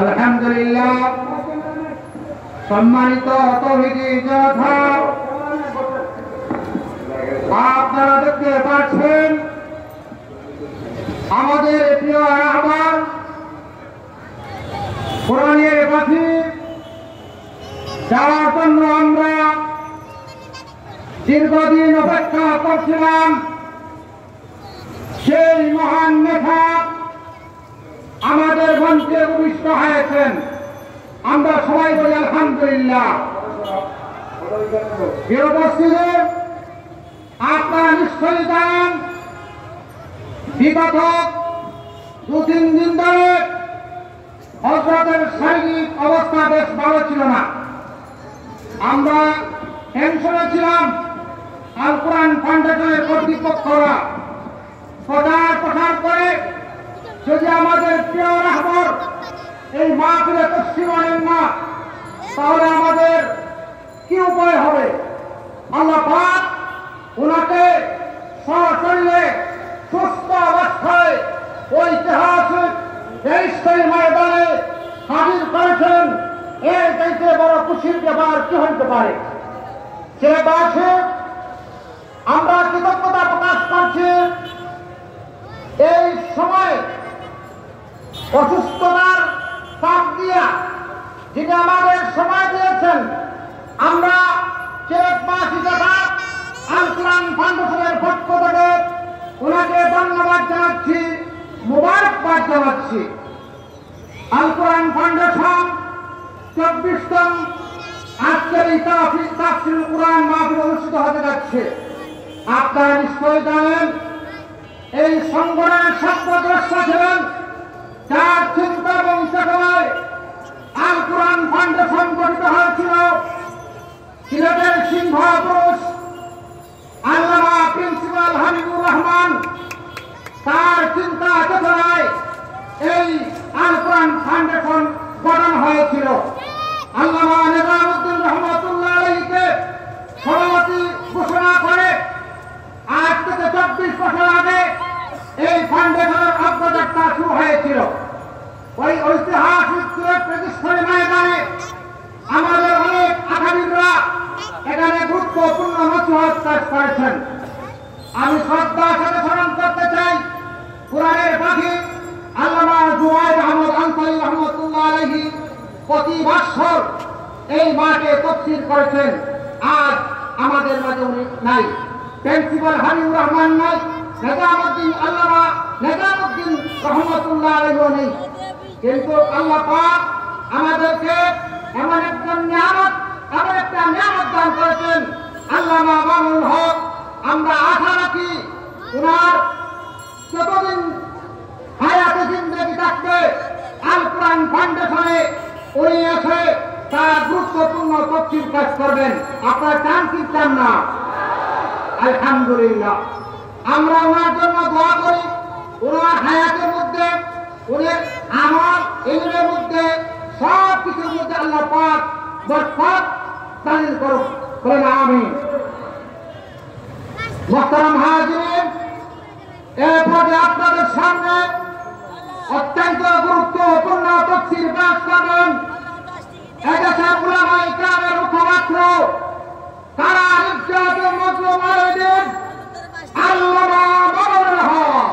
আলহামদুলিল্লাহ। সম্মানিত তৌহিদি জনতা, আপনারা দেখতে পাচ্ছেন আমাদের প্রিয় রাহবার কোরআনের পথে যাওয়ার জন্য আমরা দীর্ঘদিন অপেক্ষা করছিলাম। সেই মহান নেতা আমাদের মঞ্চে উপবিষ্ট হয়েছেন, আমরা সবাই বলি আলহামদুলিল্লাহ। আপনারা নিশ্চয়ই জানেন বিগত 2-3 দিন ধরে হযরতের শারীরিক অবস্থা বেশ ভালো ছিল না। আমরা টেনশনে ছিলাম। আল কোরআন ফাউন্ডেশনের কর্তৃপক্ষরা প্রচার করে যদি আমাদের প্রিয় রাহবার এই মাহফিলে তশরিফ আনেন না, তাহলে আমাদের কি উপায় হবে? আল্লাহ পাক ওনাকে সশরীরে সুস্থ অবস্থায় ঐতিহাসিক দেশীয় ময়দানে হাজির করেছেন। এর চাইতে বড় খুশির ব্যাপার কি হতে পারে? সে বাসে আমরা কৃতজ্ঞতা প্রকাশ করছি। এই সময় অসুস্থতার চাপ দিয়া যিনি আমাদের সময় দিয়েছেন, আমরা চেকবাসী তথা আল কোরআন ফাউন্ডেশনের পক্ষ থেকে ওনাকে ধন্যবাদ জানাচ্ছি, মুবারকবাদ জানাচ্ছি। আল কোরআন ফাউন্ডেশন 24তম আজকের এই তাফসীরুল কোরআন মাহফিল অনুষ্ঠিত হতে যাচ্ছে। আপনারা নিশ্চয়ই জানেন এই সংগঠনের সর্বদ্রষ্টা ছিলেন, যার চিন্তা এবং চেতনায় আল কোরআন ফাউন্ডেশন গঠিত হয়েছিল। সিলেটের সিংহ পুরুষ আল্লামা প্রিন্সিপাল হাবিবুর রহমান, তার চিন্তা চেতনায় এই আল কোরআন ফাউন্ডেশন গঠন হয়েছিল। আল্লামা নিজামুদ্দিন রহমাতুল্লাহ আলাইহিকে সভাপতি ঘোষণা করে আজ থেকে 24 বছর আগে এই ফাউন্ডেশনের অগ্রযাত্রা শুরু হয়েছিল। ওই ঐতিহাসিক প্রতিষ্ঠানের ময়দানে আমাদের অনেক আকাবিররা এখানে গুরুত্বপূর্ণ নসিহত পেশ করেছেন। আমি শ্রদ্ধার সাথে স্মরণ করতে চাই কোরআনের পাখি আল্লামা জুবায়ের আহমদ আনসারী রহমাতুল্লাহ আলাইহি প্রতি বছর এই মাঠে তাফসীর করেছেন। আজ আমাদের মাঝে উনি নাই, প্রিন্সিপাল হাবিবুর রহমান নাই, আল্লামা নিজামুদ্দিন রহমাতুল্লাহ আলাইহি নেই। কিন্তু আল্লাহ পাক আমাদেরকে এমন একটা নিয়ামত দান করেছেন। আল্লামা মামুনুল হক, আমরা আশা রাখি ওনার যতদিন হায়াতে জিন্দেগি থাকবে আল কোরআন ফাউন্ডেশনে উনি এসে তারা গুরুত্বপূর্ণ তাফসীর পেশ করবেন। আপনারা চান কি চান না? আলহামদুলিল্লাহ, আমরা ওনার জন্য দোয়া করি। ওনার হায়াতের মধ্যে, ওনার আমল ইলমের মধ্যে, সব কিছুর মধ্যে আল্লাহ পাক বরকত দান করুন, বলেন আমিন। মুহতারাম হাজিরিন, এরপরে আপনাদের সামনে অত্যন্ত গুরুত্বপূর্ণ তাফসীর পেশ করবেন এদেশের উলামায়ে কেরামের মুখপাত্র, কারা ইজ্জতের মজলুম আলেমদের আল্লামা মামুনুল হক।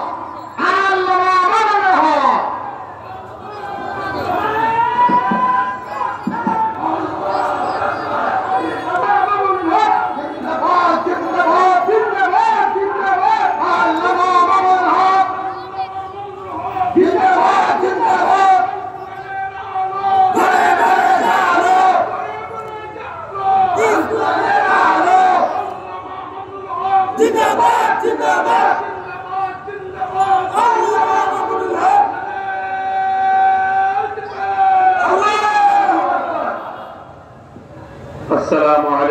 আল্লামা মামুনুল হক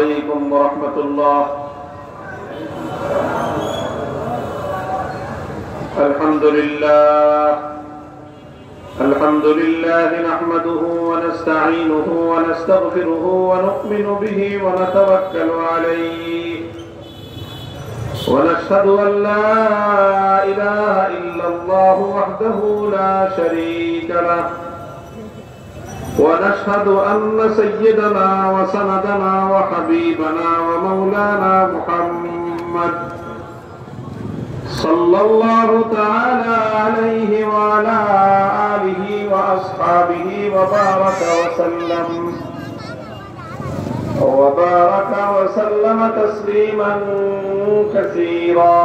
عليكم ورحمة الله. الحمد لله نحمده ونستعينه ونستغفره ونؤمن به ونتوكل عليه ونشهد أن لا إله إلا الله وحده لا شريك له ونشهد أن سيدنا وسندنا وحبيبنا ومولانا محمد صلى الله تعالى عليه وعلى آله وأصحابه وبارك وسلم تسليما كثيرا.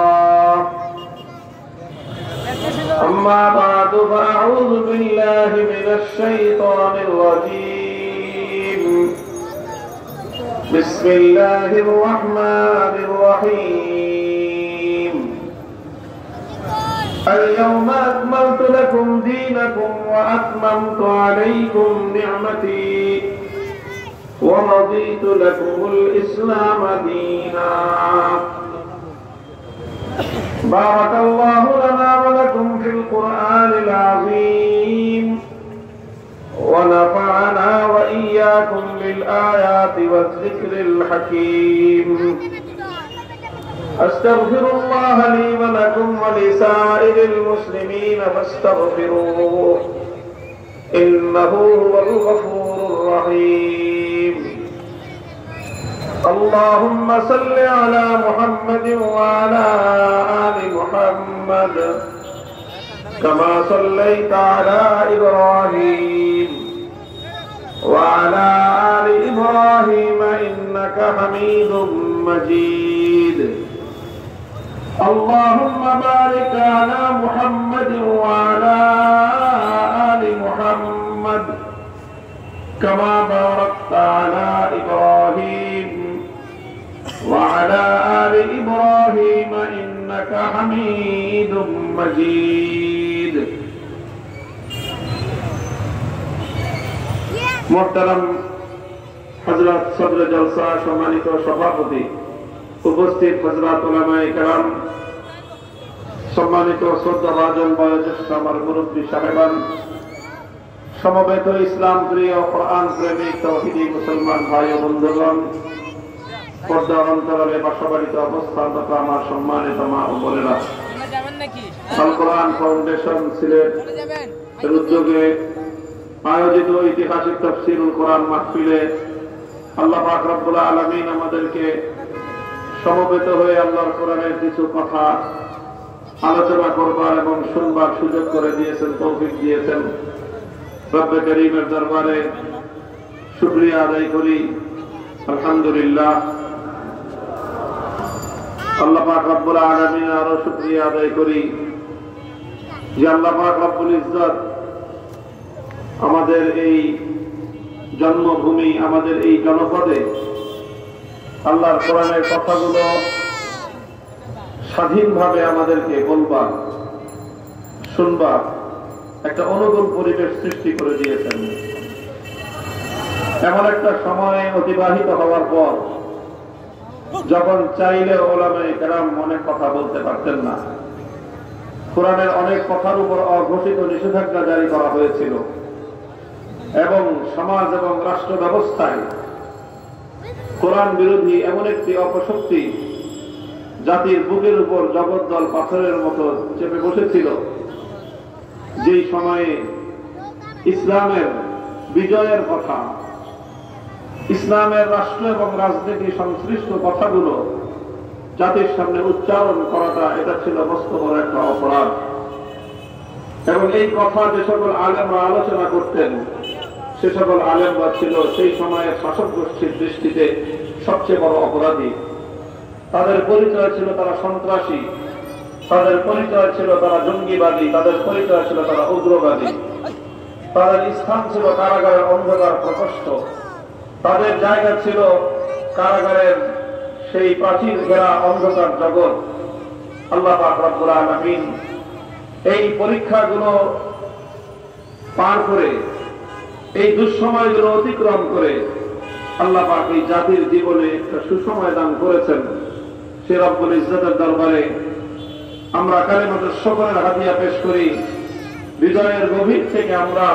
أما بعد فأعوذ بالله من الشيطان الرجيم. بسم الله الرحمن الرحيم. اليوم أكملت لكم دينكم وأتممت عليكم نعمتي ورضيت لكم الإسلام دينا. بارك الله لنا ولكم في القرآن العظيم ونفعنا وإياكم بالآيات والذكر الحكيم. أستغفر الله لي ولكم ولسائر المسلمين فاستغفروه إنه هو الغفور الرحيم. اللهم صل على محمد وعلى آل محمد كما صليت على إبراهيم وعلى آل إبراهيم إنك حميد مجيد. اللهم بارك على محمد وعلى آل محمد كما باركت على إبراهيم وعلى آل إبراهيم إنك حميد مجيد. محترم হযরত সদর জলসা সম্মানিত সভাপতি, উপস্থিত হযরত উলামায়ে কেরাম, সম্মানিত শ্রদ্ধাভাজন বয়োজ্যেষ্ঠ আমার মুরব্বী সাহেবান, সমবেত ইসলাম প্রিয় কোরআন প্রেমিক তৌহিদি মুসলমান ভাই ও বন্ধুগণ, পর্দার অন্তরালে বাসাবাড়িতে অবস্থানরত আমার সম্মানিত মা ও বোনেরা, আল কোরআন ফাউন্ডেশন সিলেট এর উদ্যোগে আয়োজিত ঐতিহাসিক তাফসীরুল কোরআন মাহফিলে আল্লাহ পাক রব্বুল আলামিন আমাদেরকে সমবেত হয়ে আল্লাহর কোরআনের কিছু কথা আলোচনা করবার এবং শুনবার সুযোগ করে দিয়েছেন, তৌফিক দিয়েছেন। রব্বে করিমের দরবারে শুকরিয়া আদায় করি, আলহামদুলিল্লাহ। আল্লাহ পাক রব্বুল আলামিন আরো শুকরিয়া আদায় করি যে আল্লাহ পাক রব্বুল ইজ্জত আমাদের এই জন্মভূমি, আমাদের এই জনপদে আল্লাহর কোরআনের কথাগুলো স্বাধীনভাবে আমাদেরকে বলবার, শুনবার একটা অনুকূল পরিবেশ সৃষ্টি করে দিয়েছেন। এমন একটা সময় অতিবাহিত হওয়ার পর যখন চাইলে উলামায়ে কেরাম অনেক কথা বলতে পারতেন না, কোরআনের অনেক কথার উপর অঘোষিত নিষেধাজ্ঞা জারি করা হয়েছিল এবং সমাজ এবং রাষ্ট্র ব্যবস্থায় কোরআন বিরোধী এমন একটি অপশক্তি জাতির বুকের উপর জগদ্দল পাথরের মতো চেপে বসেছিল, যেই সময়ে ইসলামের বিজয়ের কথা, ইসলামের রাষ্ট্র এবং রাজনীতি সংশ্লিষ্ট কথাগুলো জাতির সামনে উচ্চারণ করাটা এটা ছিল মস্ত বড় একটা অপরাধ। এবং এই কথা যে সকল আলেমরা আলোচনা করতেন, সে সকল আলেমরা ছিল সেই সময়ের শাসক গোষ্ঠীর দৃষ্টিতে সবচেয়ে বড় অপরাধী। তাদের পরিচয় ছিল তারা সন্ত্রাসী, তাদের পরিচয় ছিল তারা জঙ্গিবাদী, তাদের পরিচয় ছিল তারা উগ্রবাদী, তাদের স্থান ছিল কারাগারের অন্ধকার প্রকোষ্ঠ, তাদের জায়গা ছিল কারাগারের সেই প্রাচীর ঘেরা অন্ধকার জগৎ। আল্লাহ পাক রব্বুল আলামিন এই পরীক্ষাগুলো পার করে, এই দুঃসময়গুলো অতিক্রম করে আল্লাহ পাক এই জাতির জীবনে একটা সুসময় দান করেছেন। সে রব্বুল ইজ্জতের দরবারে আমরা কালিমাতুশ শুকরের হাদিয়া পেশ করি। হৃদয়ের গভীর থেকে আমরা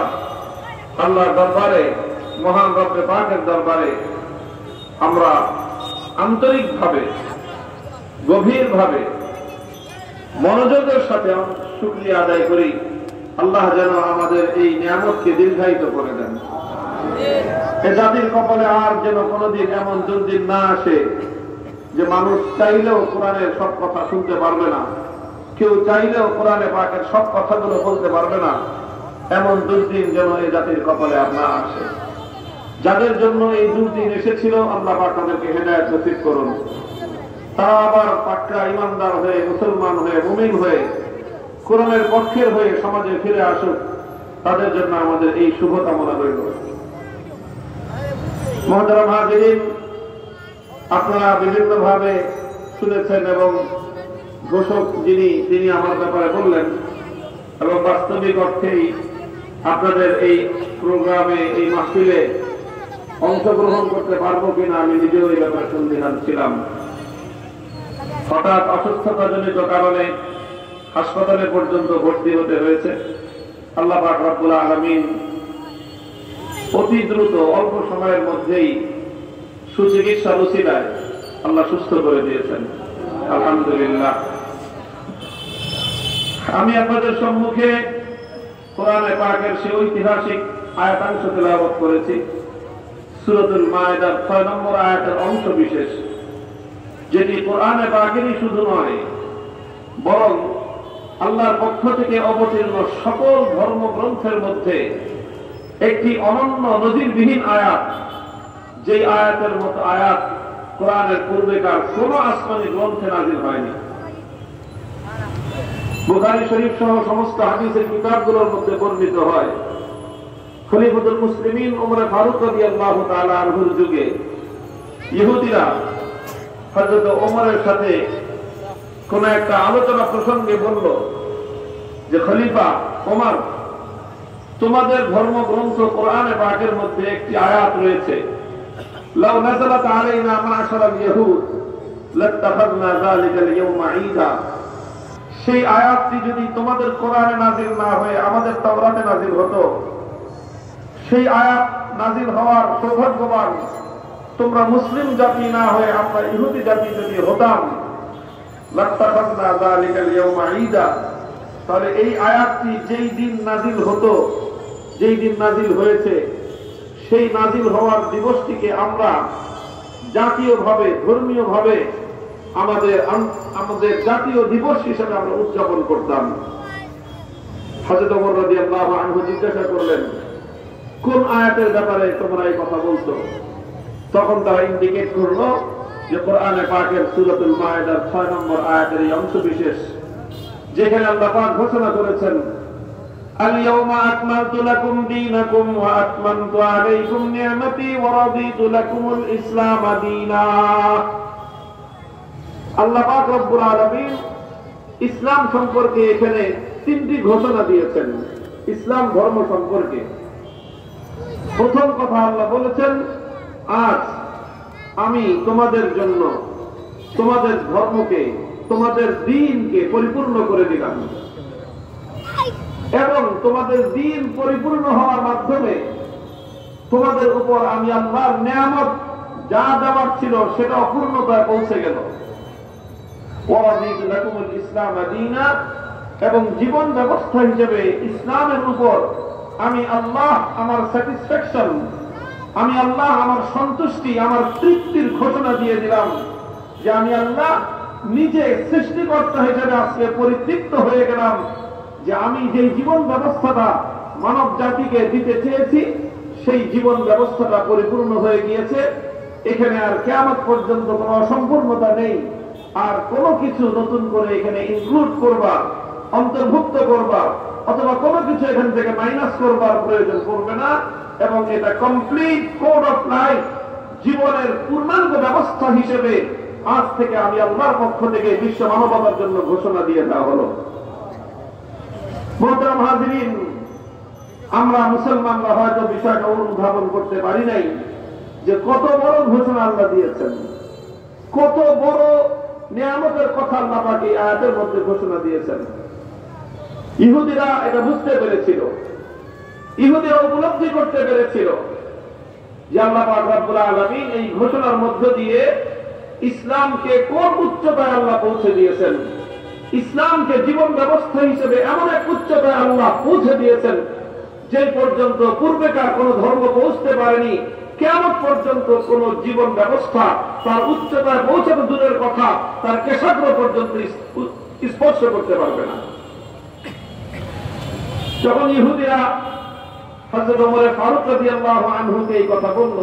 আল্লাহর দরবারে, মহান রব্বে পাকের দরবারে আমরা আন্তরিকভাবে, গভীরভাবে, মনোযোগের সাথে শুকরিয়া আদায় করি। আল্লাহ যেন আমাদের এই নিয়ামতকে দীর্ঘায়িত করে দেন। এ জাতির কপালে আর যেন কোনোদিন এমন দুর্দিন না আসে যে মানুষ চাইলেও কোরআনের সব কথা শুনতে পারবে না, কেউ চাইলেও কোরআনে পাকের সব কথাগুলো বলতে পারবে না। এমন দুর্দিন যেন এই জাতির কপালে আর না আসে। যাদের জন্য এই দুর্দিন এসেছিল, আল্লাহ পাক তাদেরকে হেদায়েত নসিব করুন। তারা আবার পাক্কা ইমানদার হয়ে, মুসলমান হয়ে, মুমিন হয়ে, কোরআনের পক্ষের হয়ে সমাজে ফিরে আসুক। তাদের জন্য আমাদের এই শুভ কামনা রইল। মুহতারাম হাজিরিন, আপনারা বিভিন্নভাবে শুনেছেন এবং ঘোষক তিনি আমার ব্যাপারে বললেন, এবং বাস্তবিক অর্থেই আপনাদের এই প্রোগ্রামে, এই মাহফিলে অংশগ্রহণ করতে পারবো কিনা আমি নিজেও এই ব্যাপারে সন্দিহান ছিলাম। হঠাৎ অসুস্থতাজনিত কারণে হাসপাতালে পর্যন্ত ভর্তি হতে হয়েছে। আল্লাহ পাক রব্বুল আলামিন অতি দ্রুত অল্প সময়ের মধ্যেই সুচিকিৎসার উসিলায় আল্লাহ সুস্থ করে দিয়েছেন, আলহামদুলিল্লাহ। আমি আপনাদের সম্মুখে কোরআনে পাকের সেই ঐতিহাসিক আয়াতাংশ তেলাওয়াত করেছি, সূরাতুল মায়েদার 6 নম্বর আয়াতের অংশ বিশেষ, যেটি কোরআনে পাকেরই শুধু নয়, বরং আল্লাহর পক্ষ থেকে অবতীর্ণ সকল ধর্মগ্রন্থের মধ্যে একটি অনন্য নজিরবিহীন আয়াত। যেই আয়াতের মতো আয়াত কোরআনের পূর্বেকার কোন আসমানি গ্রন্থে নাযিল হয়নি। বুখারী শরীফ সহ সমস্ত হাদিসের কিতাবগুলোর মধ্যে বর্ণিত হয়, খলিফাতুল মুসলিমিন ওমর ফারুক রাদিয়াল্লাহু তাআলা আনহুর যুগে ইহুদিরা হযরত ওমরের সাথে কোন একটা আলোচনা প্রসঙ্গে বলল যে, খলিফা ওমর, তোমাদের ধর্মগ্রন্থ কোরআনে পাকের মধ্যে একটি আয়াত রয়েছে, লাউ নাযালাত আলাইনা মা'শারাল ইয়াহুদ লাত্তাখাযনা যালিকাল ইয়াওমা ঈদা। সেই আয়াতটি যদি তোমাদের কোরআনে নাযিল না হয়ে আমাদের তাওরাতে নাযিল হতো, সেই আয়াত নাযিল হওয়ার সৌভাগ্যবান তোমরা মুসলিম জাতি না হয়ে আমরা ইহুদি জাতি যদি হতাম, লাত্তাখাযনা যালিকাল ইয়াওমা ঈদা। তাহলে এই আয়াতটি যেই দিন নাযিল হতো, যেই দিন নাযিল হয়েছে, সেই নাযিল হওয়ার দিবসটিকে আমরা জাতীয়ভাবে, ধর্মীয়ভাবে আমাদের জাতীয় দিবস হিসেবে আমরা উদযাপন করতাম। হযরত ওমর রাদিয়াল্লাহু আনহু জিজ্ঞাসা করলেন, কোন আয়াতের ব্যাপারে তোমরা এই কথা বলছো? তখন তারা ইন্ডিকেট করলো যে কোরআনে পাকের সূরাতুল মায়েদার 6 নম্বর আয়াতের এই অংশ বিশেষ, যেখানে আল্লাহ পাক ঘোষণা করেছেন, আল-ইয়াওমা আকমালতু লাকুম দীনাকুম ওয়া আতমামতু আলাইকুম নি'মাতি ওয়া রাদিতু লাকুমুল ইসলাম দীনা। আল্লাহ পাক রব্বুল আলামিন ইসলাম সম্পর্কে এখানে 3টি ঘোষণা দিয়েছেন ইসলাম ধর্ম সম্পর্কে। প্রথম কথা আল্লাহ বলেছেন, আজ আমি তোমাদের জন্য তোমাদের ধর্মকে, তোমাদের দ্বীনকে পরিপূর্ণ করে দিলাম, এবং তোমাদের দ্বীন পরিপূর্ণ হওয়ার মাধ্যমে তোমাদের উপর আমি আল্লাহর নিয়ামত যা দেওয়ার ছিল সেটা অপূর্ণতায় পৌঁছে গেল। ওয়া রাদিতু লাকুমুল ইসলাম দীনা, এবং জীবন ব্যবস্থা হিসেবে ইসলামের উপর আমি আল্লাহ আমার স্যাটিসফ্যাকশন, আমি আল্লাহ আমার সন্তুষ্টি, আমার তৃপ্তির ঘোষণা দিয়ে দিলাম যে আমি আল্লাহ নিজে সৃষ্টিকর্তা হিসেবে আজকে পরিতৃপ্ত হয়ে গেলাম যে আমি যে জীবন ব্যবস্থাটা মানব জাতিকে দিতে চেয়েছি সেই জীবন ব্যবস্থাটা পরিপূর্ণ হয়ে গিয়েছে। এখানে আর কিয়ামত পর্যন্ত কোনো অসম্পূর্ণতা নেই, আর কোনো কিছু নতুন করে এখানে ইনক্লুড করবা, অন্তর্ভুক্ত করবা, অথবা কোনো কিছু এখান থেকে মাইনাস করবার প্রয়োজন পড়বে না, এবং এটা কমপ্লিট কোড অফ লাইফ, জীবনের পূর্ণাঙ্গ ব্যবস্থা হিসেবে আজ থেকে আমি আল্লাহর পক্ষ থেকে বিশ্ব মানবতার জন্য ঘোষণা দিয়ে দেওয়া হলো। মুহতারাম হাজিরিন, আমরা মুসলমানরা হয়তো বিষয়টা অনুধাবন করতে পারি নাই যে কত বড় ঘোষণা আল্লাহ দিয়েছেন, কত বড় নিয়ামতের কথা আল্লাহ পাক এই আয়াতের মধ্যে ঘোষণা দিয়েছেন। ইহুদিরা এটা বুঝতে পেরেছিল, ইহুদিরা উপলব্ধি করতে পেরেছিল যে আল্লাহ পাক রব্বুল আলামিন এই ঘোষণার মধ্য দিয়ে ইসলামকে কোন উচ্চতায় আল্লাহ পৌঁছে দিয়েছেন, ইসলামকে জীবন ব্যবস্থা হিসেবে এমন এক উচ্চতায় আল্লাহ পৌঁছে দিয়েছেন যে পর্যন্ত পূর্বেকার কোন ধর্ম পৌঁছতে পারেনি। কিয়ামত পর্যন্ত কোন জীবন ব্যবস্থা তার উচ্চতায় পৌঁছানো দূরের কথা, তার কেশাগ্র পর্যন্ত স্পর্শ করতে পারবে না। যখন ইহুদিরা হযরত ওমর ফারুক রাদিয়াল্লাহু আনহুকে এই কথা বলল,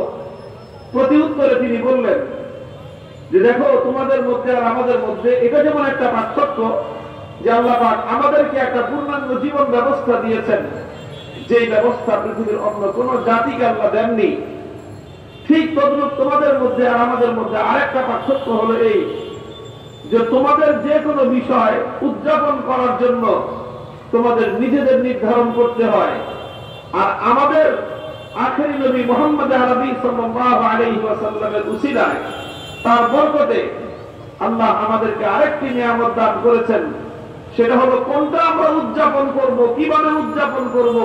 প্রতি উত্তরে তিনি বললেন যে দেখো, তোমাদের মধ্যে আর আমাদের মধ্যে এটা যেমন একটা পার্থক্য যে আল্লাহ পাক আমাদেরকে একটা পূর্ণাঙ্গ জীবন ব্যবস্থা দিয়েছেন, যেই ব্যবস্থা পৃথিবীর অন্য কোন জাতিকে আল্লাহ দেননি, ঠিক তদ্রূপ তোমাদের মধ্যে আর আমাদের মধ্যে আরেকটা পার্থক্য হলো এই যে তোমাদের যে কোনো বিষয় উদযাপন করার জন্য তোমাদের নিজেদের নির্ধারণ করতে হয়, আর আমাদের আখেরি নবী মুহাম্মদ আরবি সাল্লাল্লাহু আলাইহি ওয়াসাল্লামের উসিলায়, তার বরকতে আল্লাহ আমাদেরকে আরেকটি নিয়ামত দান করেছেন। সেটা হলো কোনটা আমরা উদযাপন করব, কিভাবে উদযাপন করব,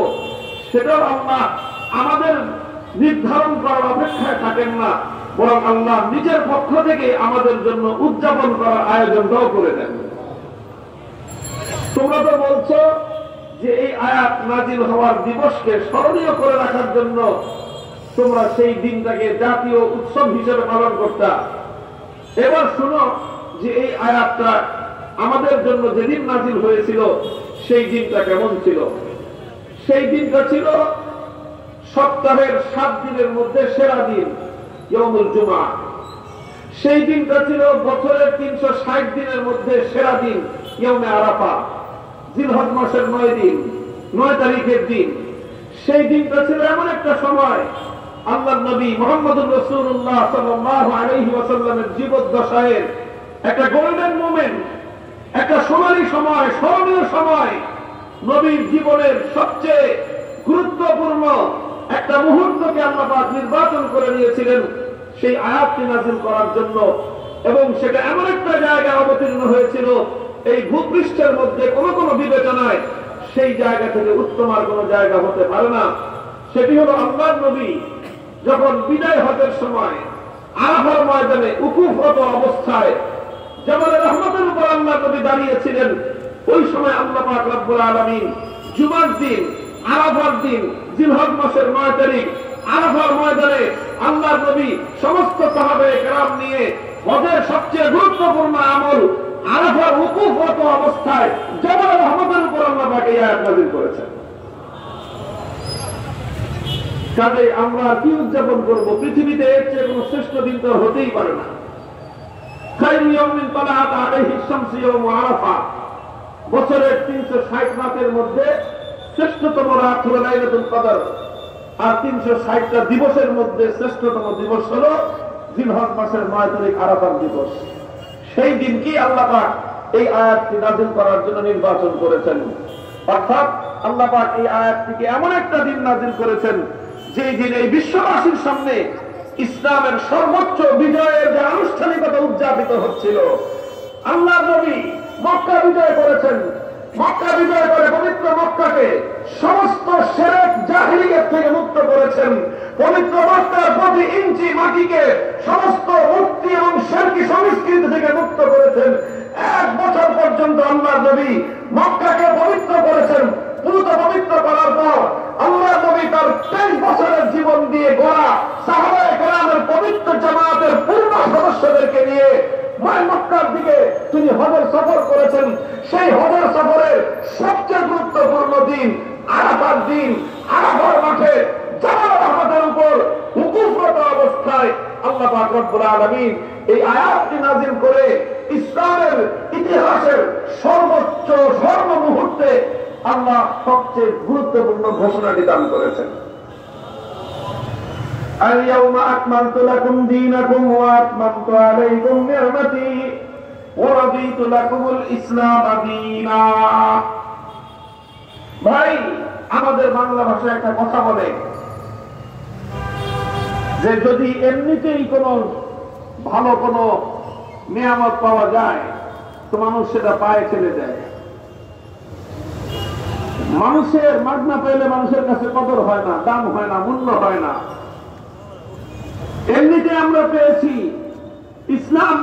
সেটাও আল্লাহ আমাদের নির্ধারণ করার অপেক্ষায় থাকেন না, বরং আল্লাহ নিজের পক্ষ থেকে আমাদের জন্য উদযাপন করার আয়োজনটাও করে দেন। তোমরা তো বলছো যে এই আয়াত নাজিল হওয়ার দিবসকে স্মরণীয় করে রাখার জন্য তোমরা সেই দিনটাকে জাতীয় উৎসব হিসেবে পালন করতা। এবার শুনো যে এই আয়াতটা আমাদের জন্য যেদিন নাজিল হয়েছিল সেই দিনটা কেমন ছিল। সেই দিনটা ছিল সপ্তাহের 7 দিনের মধ্যে সেরা দিন, ইয়াউমুল জুমআ। সেই দিনটা ছিল বছরের 360 দিনের মধ্যে সেরা দিন, ইয়াউমে আরাফা, জিলহজ মাসের 9 দিন, 9 তারিখের দিন। সেই দিনটা ছিল এমন একটা সময়, আল্লাহর নবী মুহাম্মদুর রাসূলুল্লাহ সাল্লাল্লাহু আলাইহি ওয়াসাল্লামের জীবদ্দশায়ের একটা গোল্ডেন মোমেন্ট, একটা সোনালী সময়, স্মরণীয় সময়, নবীর জীবনের সবচেয়ে গুরুত্বপূর্ণ একটা মুহূর্তকে আল্লাহ পাক নির্বাচন করে নিয়েছিলেন সেই আয়াতটি নাযিল করার জন্য। এবং সেটা এমন একটা জায়গায় অবতীর্ণ হয়েছিল, এই ভূপৃষ্ঠের মধ্যে কোনো কোনো বিবেচনায় সেই জায়গা থেকে উত্তম আর কোনো জায়গা হতে পারে না। সেটি হলো আল্লাহর নবী যখন বিদায় হজের সময় আরাফার ময়দানে উকুফরত অবস্থায় জাবালে রহমতের উপর আল্লাহর নবী দাঁড়িয়েছিলেন। ওই সময় আল্লাহ পাক রব্বুল আলামিন জুমার দিন, আরাফার দিন, জিলহজ মাসের 9 তারিখ আরাফার ময়দানে আল্লাহর নবী সমস্ত সাহাবায়ে কেরাম নিয়ে হজের সবচেয়ে গুরুত্বপূর্ণ আমল আরাফার উকুফরত অবস্থায় জাবালে রহমতের উপর আল্লাহ পাক এই আয়াত নাযিল করেছেন। কাজে আমরা কি উদযাপন করব? পৃথিবীতে এর চেয়ে কোনো শ্রেষ্ঠ দিন তো হতেই পারে না। খায়রু ইয়াউমিন তালাআত আলাইহি শামসু ইয়াউম আরাফা, বছরের 360 রাতের মধ্যে শ্রেষ্ঠতম রাত হলো লাইলাতুল কদর, আর 360টা দিবসের মধ্যে শ্রেষ্ঠতম দিবস হলো জিলহজ মাসের 9 তারিখ আরাফার দিবস। সেই দিনকে আল্লাহ পাক এই আয়াতটি নাযিল করার জন্য নির্বাচন করেছেন। অর্থাৎ আল্লাহ পাক এই আয়াতটিকে এমন একটা দিন নাযিল করেছেন যেই দিন এই বিশ্ববাসীর সামনে ইসলামের সর্বোচ্চ বিজয়ের যে আনুষ্ঠানিকতা উদযাপিত হচ্ছিল। আল্লাহর নবী মক্কা বিজয় করেছেন, মক্কা বিজয় করে পবিত্র মক্কাকে সমস্ত শিরক জাহিলিয়ত থেকে মুক্ত করেছেন, পবিত্র মক্কার প্রতি ইঞ্চি মাটিকে সমস্ত মূর্তি এবং শিরকি সংস্কৃতি থেকে মুক্ত করেছেন। 1 বছর পর্যন্ত আল্লাহর নবী মক্কাকে পবিত্র করেছেন। পুরো পবিত্র করার পর আল্লাহর নবী তার 23 বছরের জীবন দিয়ে গড়া সাহাবায়ে কেরামের পবিত্র জামাতের পূর্ণ সদস্যদেরকে নিয়ে মক্কার দিকে তিনি হজের সফর করেছেন। সেই হজের সফরের সবচেয়ে গুরুত্বপূর্ণ দিন আরাফার দিন। আরাফার মাঠে জাবালে রহমতের উপর উকুফরত অবস্থায় আল্লাহ পাক রব্বুল আলামিন এই আয়াতটি নাযিল করে ইসলামের ইতিহাসের সর্বোচ্চ স্বর্ণ মুহূর্তে আল্লাহ সবচেয়ে গুরুত্বপূর্ণ ঘোষণাটি দান করেছেন। আল-ইয়াওমা আকমালতু লাকুম দীনাকুম ওয়া আতমামতু আলাইকুম নি'মাতি ওয়া রাদিতু লাকুমুল ইসলাম দীনা। ভাই, আমাদের বাংলা ভাষায় একটা কথা বলে, যে যদি এমনিতেই কোনো ভালো কোনো নিয়ামত পাওয়া যায় তো মানুষ সেটা পায়ে ছেড়ে দেয়। মানুষের মাগনা পাইলে মানুষের কাছে কদর হয় না, দাম হয় না, মূল্য হয় না। এমনিতে আমরা পেয়েছি ইসলাম